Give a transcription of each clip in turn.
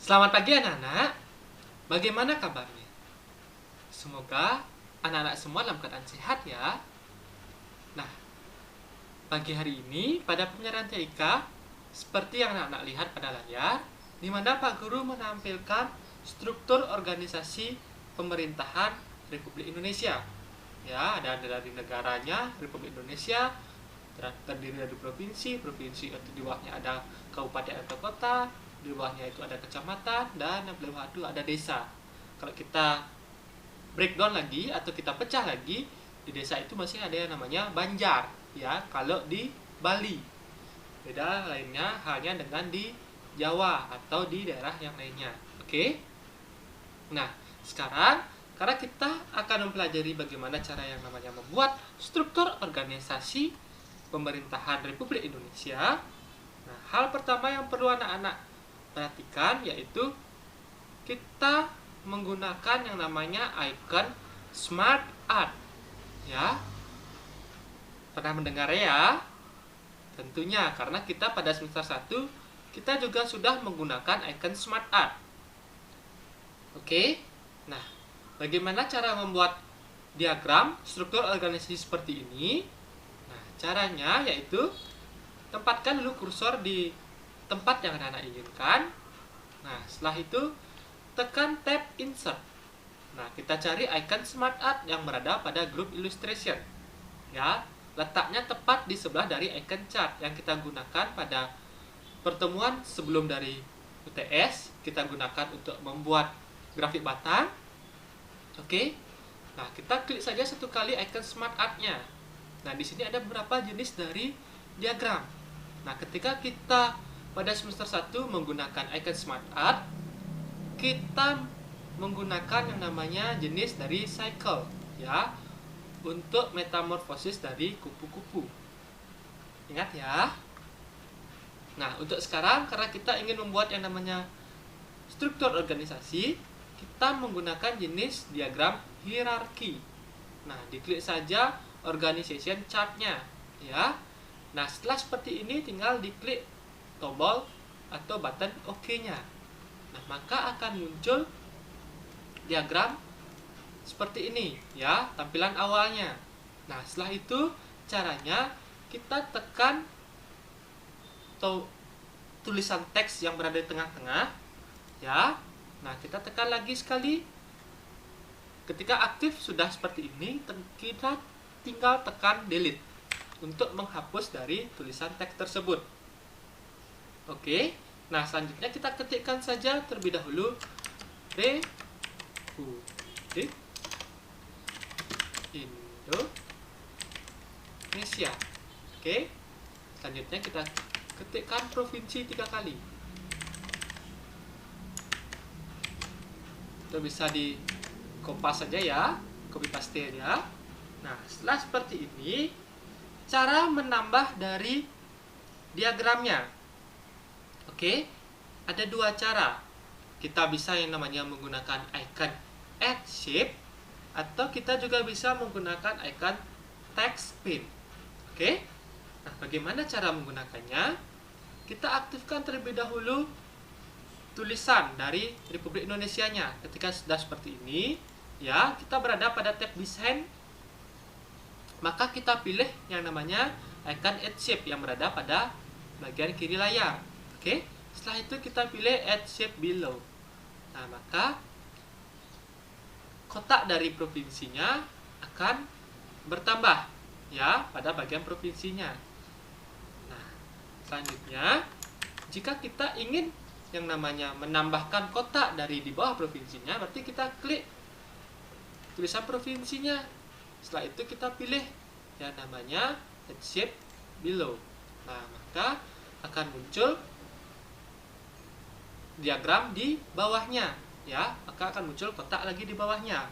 Selamat pagi anak-anak, bagaimana kabarnya? Semoga anak-anak semua dalam keadaan sehat ya. Nah, pagi hari ini pada pembelajaran TIK, seperti yang anak-anak lihat pada layar, di mana Pak Guru menampilkan struktur organisasi pemerintahan Republik Indonesia. Ya, ada dari negaranya, Republik Indonesia, terdiri dari provinsi itu di bawahnya ada kabupaten atau kota, di bawahnya itu ada kecamatan, dan yang paling bawah itu ada desa. Kalau kita breakdown lagi atau kita pecah lagi, di desa itu masih ada yang namanya Banjar, ya. Kalau di Bali, beda lainnya halnya dengan di Jawa atau di daerah yang lainnya. Oke. Nah, sekarang karena kita akan mempelajari bagaimana cara yang namanya membuat struktur organisasi pemerintahan Republik Indonesia. Nah, hal pertama yang perlu anak-anak perhatikan yaitu kita menggunakan yang namanya icon Smart Art. Ya. Pernah mendengar ya? Tentunya karena kita pada semester 1 kita juga sudah menggunakan icon Smart Art. Oke. Nah, bagaimana cara membuat diagram struktur organisasi seperti ini? Nah, caranya yaitu tempatkan dulu kursor di tempat yang anak-anak inginkan. Nah, setelah itu tekan tab Insert. Nah, kita cari icon Smart Art yang berada pada grup Illustration. Ya, letaknya tepat di sebelah dari icon chart yang kita gunakan pada pertemuan sebelum dari UTS. Kita gunakan untuk membuat grafik batang. Oke. Nah, kita klik saja satu kali icon Smart Art-nya. Nah, di sini ada beberapa jenis dari diagram. Nah, ketika kita pada semester 1 menggunakan icon Smart Art, kita menggunakan yang namanya jenis dari cycle, ya, untuk metamorfosis dari kupu-kupu. Ingat ya. Nah, untuk sekarang karena kita ingin membuat yang namanya struktur organisasi, kita menggunakan jenis diagram hierarki. Nah, diklik saja organization chart-nya, ya. Nah, setelah seperti ini tinggal diklik tombol atau button OK-nya. Nah, maka akan muncul diagram seperti ini, ya, tampilan awalnya. Nah, setelah itu caranya kita tekan tulisan teks yang berada di tengah-tengah, ya. Nah, kita tekan lagi sekali. Ketika aktif sudah seperti ini, kita tinggal tekan delete untuk menghapus dari tulisan teks tersebut. Oke. Nah, selanjutnya kita ketikkan saja terlebih dahulu Republik Indonesia. Oke. Selanjutnya kita ketikkan provinsi 3 kali. Itu bisa di kopas saja ya, copy paste ya. Nah, setelah seperti ini, cara menambah dari diagramnya. Oke, ada dua cara. Kita bisa yang namanya menggunakan icon Add Shape, atau kita juga bisa menggunakan icon Text Pin. Oke, nah bagaimana cara menggunakannya? Kita aktifkan terlebih dahulu tulisan dari Republik Indonesia-nya. Ketika sudah seperti ini, ya, kita berada pada tab Design, maka kita pilih yang namanya icon Add Shape yang berada pada bagian kiri layar. Oke, setelah itu kita pilih Add Shape Below. Nah, maka kotak dari provinsinya akan bertambah, ya, pada bagian provinsinya. Nah, selanjutnya jika kita ingin yang namanya menambahkan kotak dari di bawah provinsinya, berarti kita klik tulisan provinsinya. Setelah itu kita pilih yang namanya Add Shape Below. Nah, maka akan muncul diagram di bawahnya, ya, maka akan muncul kotak lagi di bawahnya.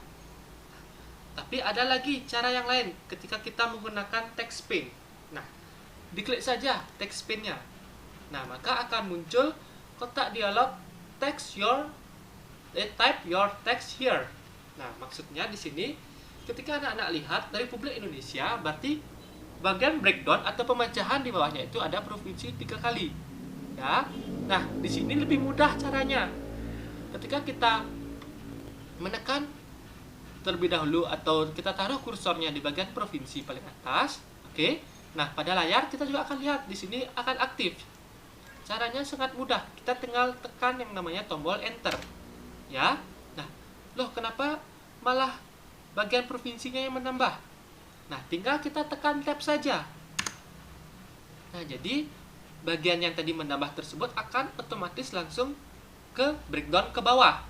Tapi ada lagi cara yang lain ketika kita menggunakan text pin. Nah, diklik saja text pinnya. Nah, maka akan muncul kotak dialog type your text here. Nah, maksudnya di sini ketika anak-anak lihat dari Republik Indonesia, berarti bagian breakdown atau pemecahan di bawahnya itu ada provinsi 3 kali. Ya. Nah, di sini lebih mudah caranya. ketika kita menekan terlebih dahulu atau kita taruh kursornya di bagian provinsi paling atas, oke. Nah, pada layar kita juga akan lihat di sini akan aktif. Caranya sangat mudah, kita tinggal tekan yang namanya tombol enter. Ya. Nah, loh kenapa malah bagian provinsinya yang menambah? Nah, tinggal kita tekan tab saja. Nah, jadi bagian yang tadi menambah tersebut akan otomatis langsung ke breakdown ke bawah.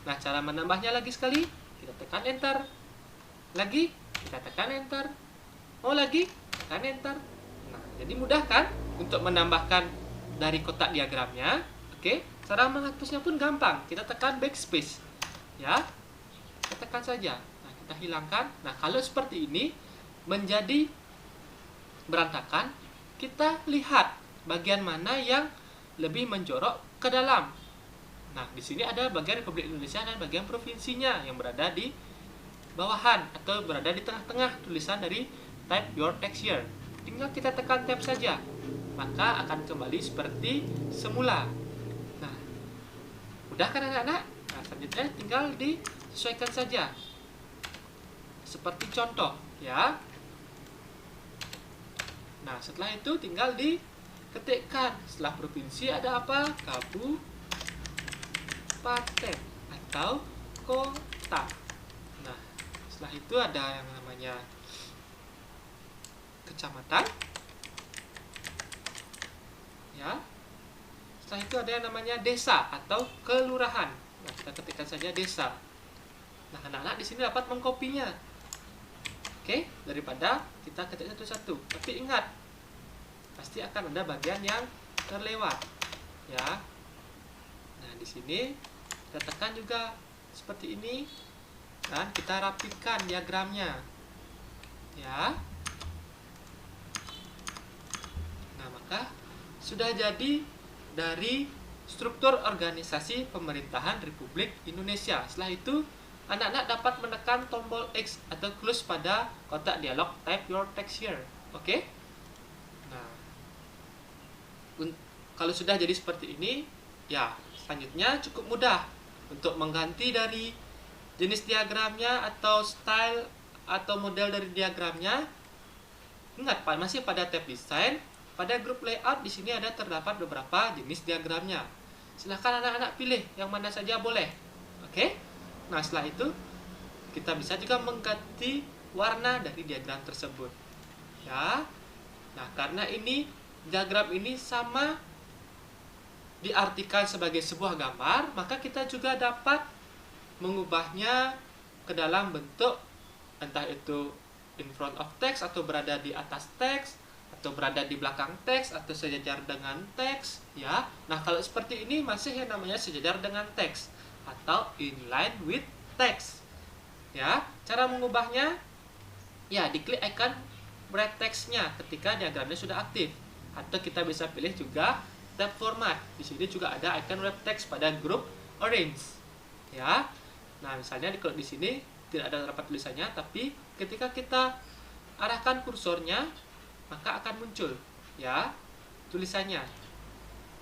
Nah, cara menambahnya lagi sekali, kita tekan enter. Lagi, kita tekan enter. Mau lagi, tekan enter. Nah, jadi mudah kan untuk menambahkan dari kotak diagramnya. Oke, cara menghapusnya pun gampang. Kita tekan backspace. Ya, kita tekan saja. Nah, kita hilangkan. Nah, kalau seperti ini menjadi berantakan, kita lihat bagian mana yang lebih menjorok ke dalam. Nah, di sini ada bagian Republik Indonesia dan bagian provinsinya yang berada di bawahan atau berada di tengah-tengah tulisan dari type your text here. Tinggal kita tekan tab saja, maka akan kembali seperti semula. Nah, mudah kan anak-anak? Nah, selanjutnya tinggal disesuaikan saja. Seperti contoh, ya. Nah, setelah itu tinggal diketikkan. Setelah provinsi ada apa? Kabupaten atau kota. Nah, setelah itu ada yang namanya kecamatan. Ya. Setelah itu ada yang namanya desa atau kelurahan. Nah, kita ketikkan saja desa. Nah, anak-anak di sini dapat mengkopinya. Oke, daripada kita ketik satu-satu. Tapi ingat, pasti akan ada bagian yang terlewat. Ya. Nah, di sini kita tekan juga seperti ini dan kita rapikan diagramnya. Ya. Nah, maka sudah jadi dari struktur organisasi pemerintahan Republik Indonesia. Setelah itu, anak-anak dapat menekan tombol X atau close pada kotak dialog type your text here. Oke? Nah, kalau sudah jadi seperti ini, ya, selanjutnya cukup mudah untuk mengganti dari jenis diagramnya atau style atau model dari diagramnya. Ingat, Pak, masih pada tab desain, pada grup layout di sini ada terdapat beberapa jenis diagramnya. Silahkan anak-anak pilih yang mana saja boleh. Oke? Nah, setelah itu kita bisa juga mengganti warna dari diagram tersebut. Ya. Nah, karena ini diagram ini sama diartikan sebagai sebuah gambar, maka kita juga dapat mengubahnya ke dalam bentuk entah itu in front of text atau berada di atas teks atau berada di belakang teks atau sejajar dengan teks, ya. Nah, kalau seperti ini masih yang namanya sejajar dengan teks atau in line with text. Ya, cara mengubahnya ya diklik icon bright text-nya ketika diagramnya sudah aktif. Atau kita bisa pilih juga tab format. Di sini juga ada icon wrap text pada grup orange. Ya. Nah, misalnya kalau di sini tidak ada terdapat tulisannya, tapi ketika kita arahkan kursornya maka akan muncul ya tulisannya.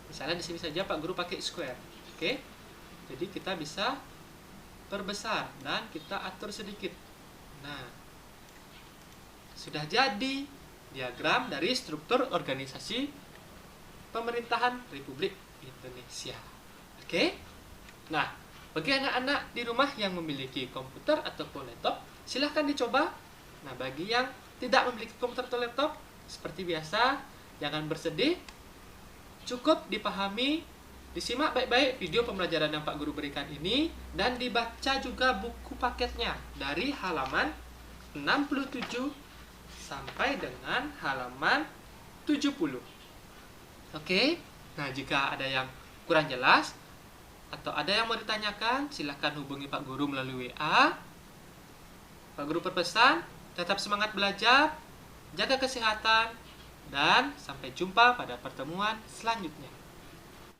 Misalnya di sini saja Pak Guru pakai square. Oke. Jadi kita bisa perbesar dan kita atur sedikit. Nah, sudah jadi diagram dari struktur organisasi pemerintahan Republik Indonesia. Oke? Nah, bagi anak-anak di rumah yang memiliki komputer ataupun laptop, silahkan dicoba. Nah, bagi yang tidak memiliki komputer atau laptop, seperti biasa, jangan bersedih. Cukup dipahami, disimak baik-baik video pembelajaran yang Pak Guru berikan ini, dan dibaca juga buku paketnya dari halaman 67 sampai dengan halaman 70. Oke? Nah, jika ada yang kurang jelas atau ada yang mau ditanyakan, silahkan hubungi Pak Guru melalui WA. Pak Guru berpesan, tetap semangat belajar, jaga kesehatan, dan sampai jumpa pada pertemuan selanjutnya.